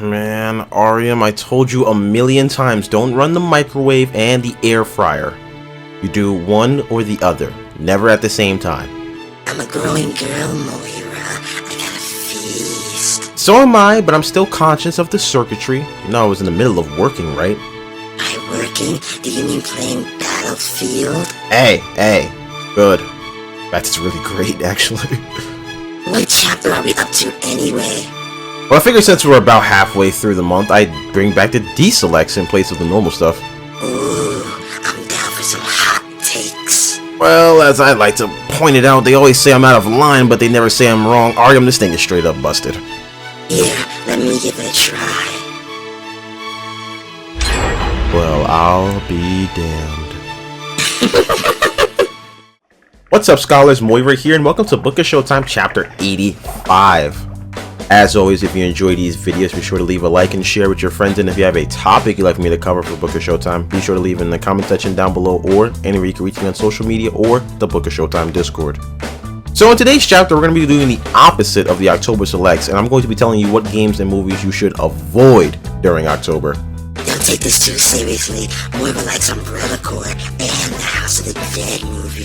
Man, Ariom, I told you a million times, don't run the microwave and the air fryer. You do one or the other, never at the same time. I'm a growing girl, Moira. I gotta feast. So am I, but I'm still conscious of the circuitry. You know I was in the middle of working, right? By working, do you mean playing Battlefield? Hey, good. That's really great, actually. What chapter are we up to anyway? Well, I figured since we're about halfway through the month, I'd bring back the DeSelects in place of the normal stuff. Ooh, I'm down for some hot takes. Well, as I like to point it out, they always say I'm out of line, but they never say I'm wrong. Ariom, this thing is straight up busted. Here, let me give it a try. Well, I'll be damned. What's up, scholars? Moira here, and welcome to Book of Showtime Chapter 85. As always, if you enjoy these videos, be sure to leave a like and share with your friends. And if you have a topic you'd like me to cover for Book of Showtime, be sure to leave in the comment section down below, or anywhere you can reach me on social media or the Book of Showtime Discord. So in today's chapter, we're going to be doing the opposite of the October Selects, and I'm going to be telling you what games and movies you should avoid during October. Don't take this too seriously. Moira likes Umbrella Corps and the House of the Dead movie.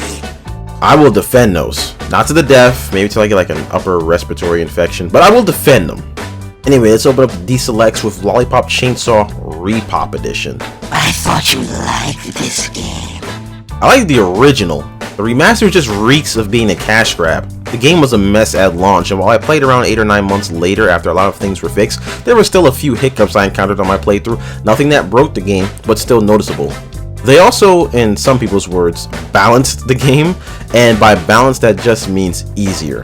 I will defend those. Not to the death, maybe till I get like an upper respiratory infection, but I will defend them. Anyway, let's open up DeSelects with Lollipop Chainsaw Repop Edition. I thought you liked this game. I like the original. The remaster just reeks of being a cash grab. The game was a mess at launch, and while I played around 8 or 9 months later after a lot of things were fixed, there were still a few hiccups I encountered on my playthrough, nothing that broke the game, but still noticeable. They also, in some people's words, balanced the game, and by balance that just means easier.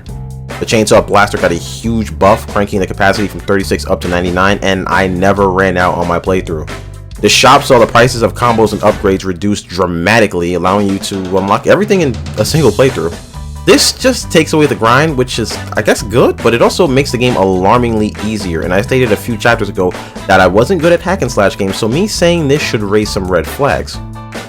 The Chainsaw Blaster got a huge buff, cranking the capacity from 36 up to 99, and I never ran out on my playthrough. The shop saw the prices of combos and upgrades reduced dramatically, allowing you to unlock everything in a single playthrough. This just takes away the grind, which is, I guess, good, but it also makes the game alarmingly easier, and I stated a few chapters ago that I wasn't good at hack and slash games, so me saying this should raise some red flags.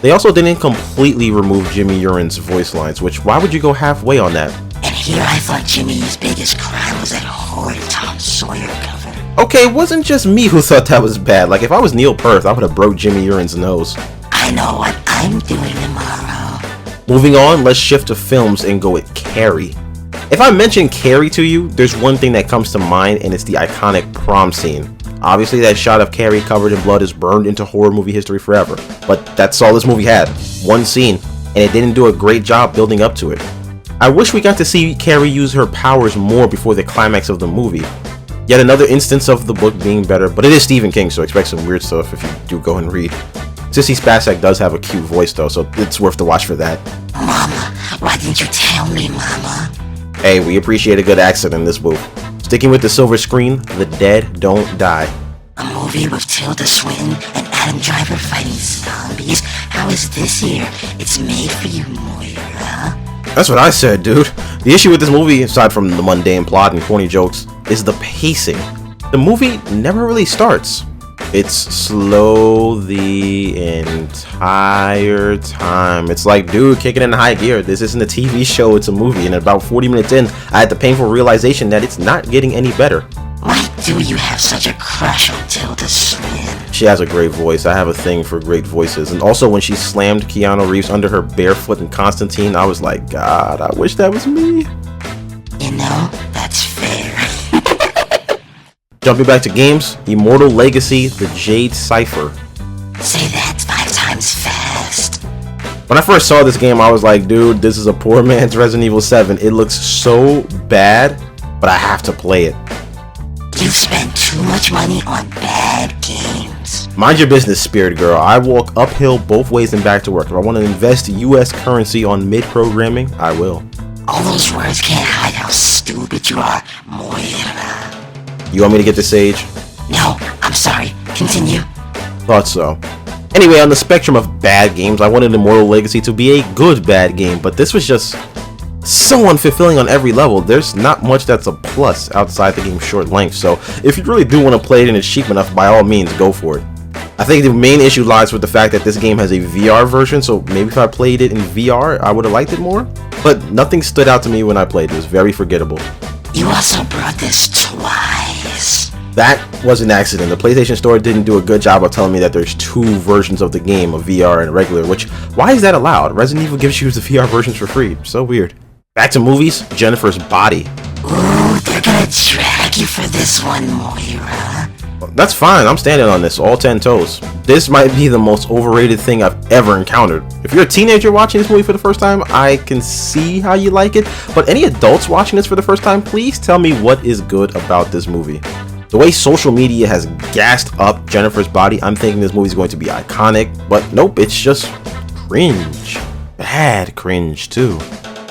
They also didn't completely remove Jimmy Urin's voice lines, which why would you go halfway on that? And here I thought Jimmy's biggest crime was that horrid Tom Sawyer cover. Okay, it wasn't just me who thought that was bad. Like, if I was Neil Peart, I would have broke Jimmy Urin's nose. I know what I'm doing tomorrow. Moving on, let's shift to films and go with Carrie. If I mention Carrie to you, there's one thing that comes to mind, and it's the iconic prom scene. Obviously, that shot of Carrie covered in blood is burned into horror movie history forever, but that's all this movie had. One scene, and it didn't do a great job building up to it. I wish we got to see Carrie use her powers more before the climax of the movie. Yet another instance of the book being better, but it is Stephen King, so expect some weird stuff if you do go and read. Sissy Spacek does have a cute voice though, so it's worth the watch for that. Mama, why didn't you tell me, Mama? Hey, we appreciate a good accent in this booth. Sticking with the silver screen, The Dead Don't Die. A movie with Tilda Swinton and Adam Driver fighting zombies? How is this here? It's made for you, Moira. That's what I said, dude. The issue with this movie, aside from the mundane plot and corny jokes, is the pacing. The movie never really starts. It's slow the entire time. It's like, dude, kick it in high gear. This isn't a TV show, it's a movie. And about 40 minutes in, I had the painful realization that it's not getting any better. Why do you have such a crush on Tilda Swinton? She has a great voice. I have a thing for great voices. And also when she slammed Keanu Reeves under her barefoot in Constantine, I was like, God, I wish that was me. You know, that's fair. Jumping back to games, Immortal Legacy, The Jade Cipher. Say that 5 times fast. When I first saw this game, I was like, dude, this is a poor man's Resident Evil 7. It looks so bad, but I have to play it. You've spent too much money on bad games. Mind your business, Spirit Girl. I walk uphill both ways and back to work. If I want to invest US currency on mid-programming, I will. All those words can't hide how stupid you are, Moira. You want me to get the Sage? No, I'm sorry. Continue. Thought so. Anyway, on the spectrum of bad games, I wanted Immortal Legacy to be a good bad game, but this was just so unfulfilling on every level. There's not much that's a plus outside the game's short length, so if you really do want to play it and it's cheap enough, by all means, go for it. I think the main issue lies with the fact that this game has a VR version, so maybe if I played it in VR, I would have liked it more, but nothing stood out to me when I played it. It was very forgettable. You also brought this twice. That was an accident. The PlayStation Store didn't do a good job of telling me that there's 2 versions of the game, a VR and a regular, which, why is that allowed? Resident Evil gives you the VR versions for free. So weird. Back to movies, Jennifer's Body. Ooh, they're gonna drag you for this one, Moira. That's fine, I'm standing on this, all 10 toes. This might be the most overrated thing I've ever encountered. If you're a teenager watching this movie for the first time, I can see how you like it, but any adults watching this for the first time, please tell me what is good about this movie. The way social media has gassed up Jennifer's Body, I'm thinking this movie is going to be iconic, but nope, it's just cringe. Bad cringe, too.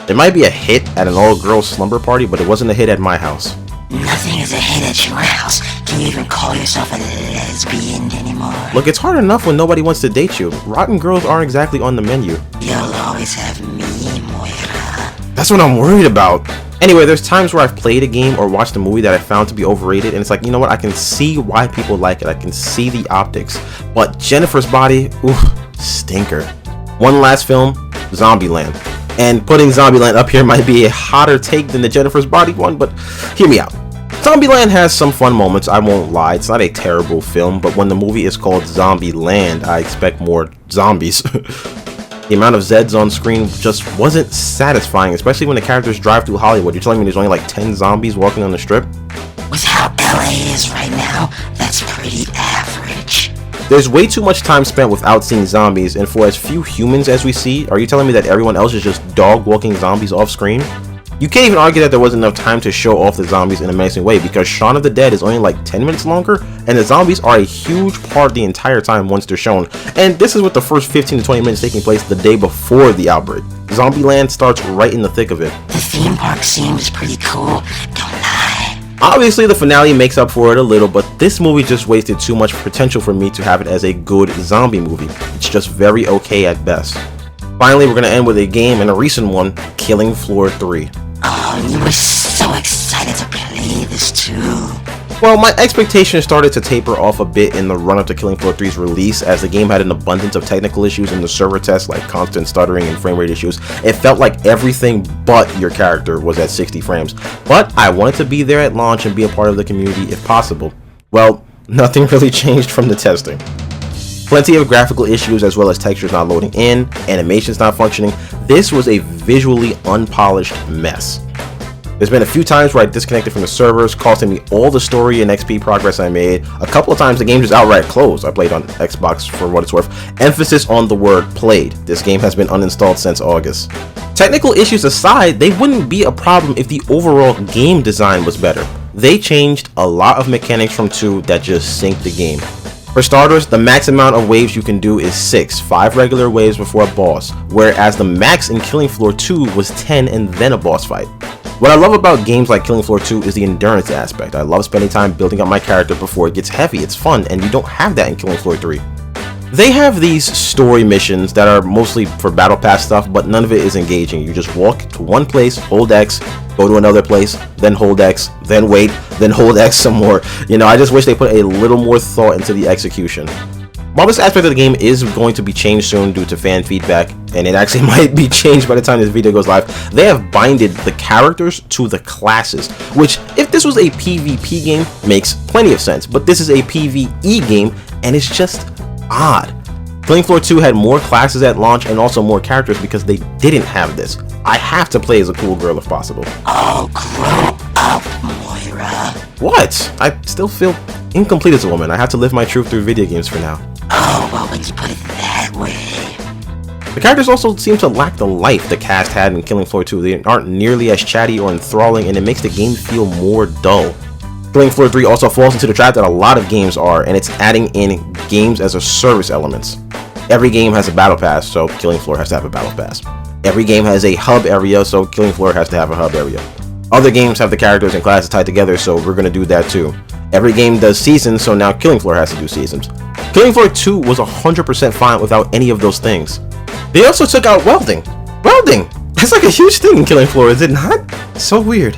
It might be a hit at an all-girls slumber party, but it wasn't a hit at my house. Nothing is a hit at your house. Can you even call yourself a lesbian anymore? Look, it's hard enough when nobody wants to date you. Rotten girls aren't exactly on the menu. You'll always have me, Moira. That's what I'm worried about. Anyway, there's times where I've played a game or watched a movie that I found to be overrated, and it's like, you know what, I can see why people like it. I can see the optics. But Jennifer's Body, ooh, stinker. One last film, Zombieland. And putting Zombieland up here might be a hotter take than the Jennifer's Body one, but hear me out. Zombieland has some fun moments, I won't lie. It's not a terrible film, but when the movie is called Zombieland, I expect more zombies. The amount of Zeds on screen just wasn't satisfying, especially when the characters drive through Hollywood. You're telling me there's only like 10 zombies walking on the strip? With how LA is right now, that's pretty average. There's way too much time spent without seeing zombies, and for as few humans as we see, are you telling me that everyone else is just dog-walking zombies off screen? You can't even argue that there wasn't enough time to show off the zombies in a menacing way, because Shaun of the Dead is only like 10 minutes longer, and the zombies are a huge part the entire time once they're shown, and this is with the first 15 to 20 minutes taking place the day before the outbreak. Zombieland starts right in the thick of it. The theme park seems pretty cool, don't lie. Obviously the finale makes up for it a little, but this movie just wasted too much potential for me to have it as a good zombie movie. It's just very okay at best. Finally, we're going to end with a game and a recent one, Killing Floor 3. Oh, you were so excited to play this too. Well, my expectations started to taper off a bit in the run-up to Killing Floor 3's release, as the game had an abundance of technical issues in the server tests, like constant stuttering and frame rate issues. It felt like everything but your character was at 60 frames, but I wanted to be there at launch and be a part of the community if possible. Well, nothing really changed from the testing. Plenty of graphical issues as well as textures not loading in, animations not functioning. This was a visually unpolished mess. There's been a few times where I disconnected from the servers, costing me all the story and XP progress I made. A couple of times the game just outright closed. I played on Xbox for what it's worth. Emphasis on the word played. This game has been uninstalled since August. Technical issues aside, they wouldn't be a problem if the overall game design was better. They changed a lot of mechanics from 2 that just sink the game. For starters, the max amount of waves you can do is 6, 5 regular waves before a boss, whereas the max in Killing Floor 2 was 10 and then a boss fight. What I love about games like Killing Floor 2 is the endurance aspect. I love spending time building up my character before it gets heavy. It's fun, and you don't have that in Killing Floor 3. They have these story missions that are mostly for battle pass stuff, but none of it is engaging. You just walk to one place, hold X, go to another place, then hold X, then wait, then hold X some more. You know, I just wish they put a little more thought into the execution. While this aspect of the game is going to be changed soon due to fan feedback, and it actually might be changed by the time this video goes live, they have binded the characters to the classes, which, if this was a PvP game, makes plenty of sense, but this is a PvE game, and it's just odd. Killing Floor 2 had more classes at launch and also more characters because they didn't have this. I have to play as a cool girl if possible. Oh, grow up, Moira. What? I still feel incomplete as a woman. I have to live my truth through video games for now. Oh, well, when you put it that way. The characters also seem to lack the life the cast had in Killing Floor 2. They aren't nearly as chatty or enthralling, and it makes the game feel more dull. Killing Floor 3 also falls into the trap that a lot of games are, and it's adding in games as a service elements. Every game has a battle pass, so Killing Floor has to have a battle pass. Every game has a hub area, so Killing Floor has to have a hub area. Other games have the characters and classes tied together, so we're going to do that too. Every game does seasons, so now Killing Floor has to do seasons. Killing Floor 2 was 100% fine without any of those things. They also took out welding. Welding! That's like a huge thing in Killing Floor, is it not? So weird.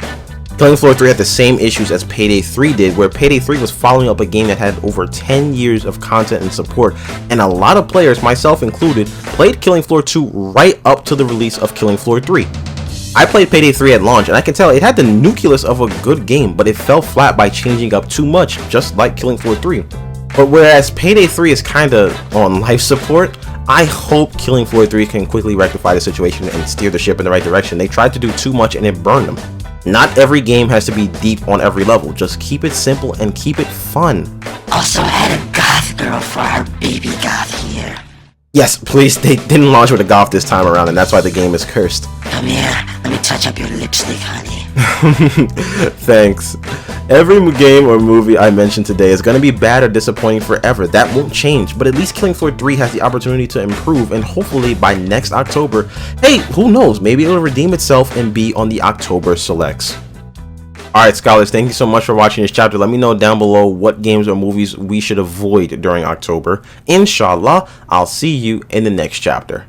Killing Floor 3 had the same issues as Payday 3 did, where Payday 3 was following up a game that had over 10 years of content and support, and a lot of players, myself included, played Killing Floor 2 right up to the release of Killing Floor 3. I played Payday 3 at launch, and I can tell it had the nucleus of a good game, but it fell flat by changing up too much, just like Killing Floor 3. But whereas Payday 3 is kinda on life support, I hope Killing Floor 3 can quickly rectify the situation and steer the ship in the right direction. They tried to do too much and it burned them. Not every game has to be deep on every level, just keep it simple and keep it fun. Also add a goth girl for our baby goth here. Yes, please, they didn't launch with a goth this time around, and that's why the game is cursed. Come here, let me touch up your lipstick, honey. Thanks. Every game or movie I mentioned today is going to be bad or disappointing forever. That won't change, but at least Killing Floor 3 has the opportunity to improve, and hopefully by next October, hey, who knows, maybe it'll redeem itself and be on the October selects. Alright, scholars, thank you so much for watching this chapter. Let me know down below what games or movies we should avoid during October. Inshallah, I'll see you in the next chapter.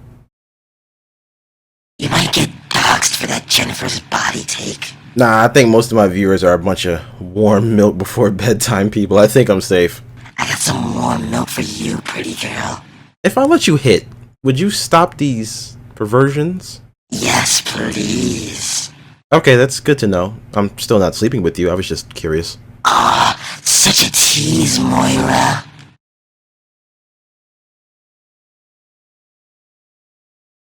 You might get doxxed for that Jennifer's body take. Nah, I think most of my viewers are a bunch of warm milk before bedtime people. I think I'm safe. I got some warm milk for you, pretty girl. If I let you hit, would you stop these perversions? Yes, please. Okay, that's good to know. I'm still not sleeping with you. I was just curious. Aw, such a tease, Moira.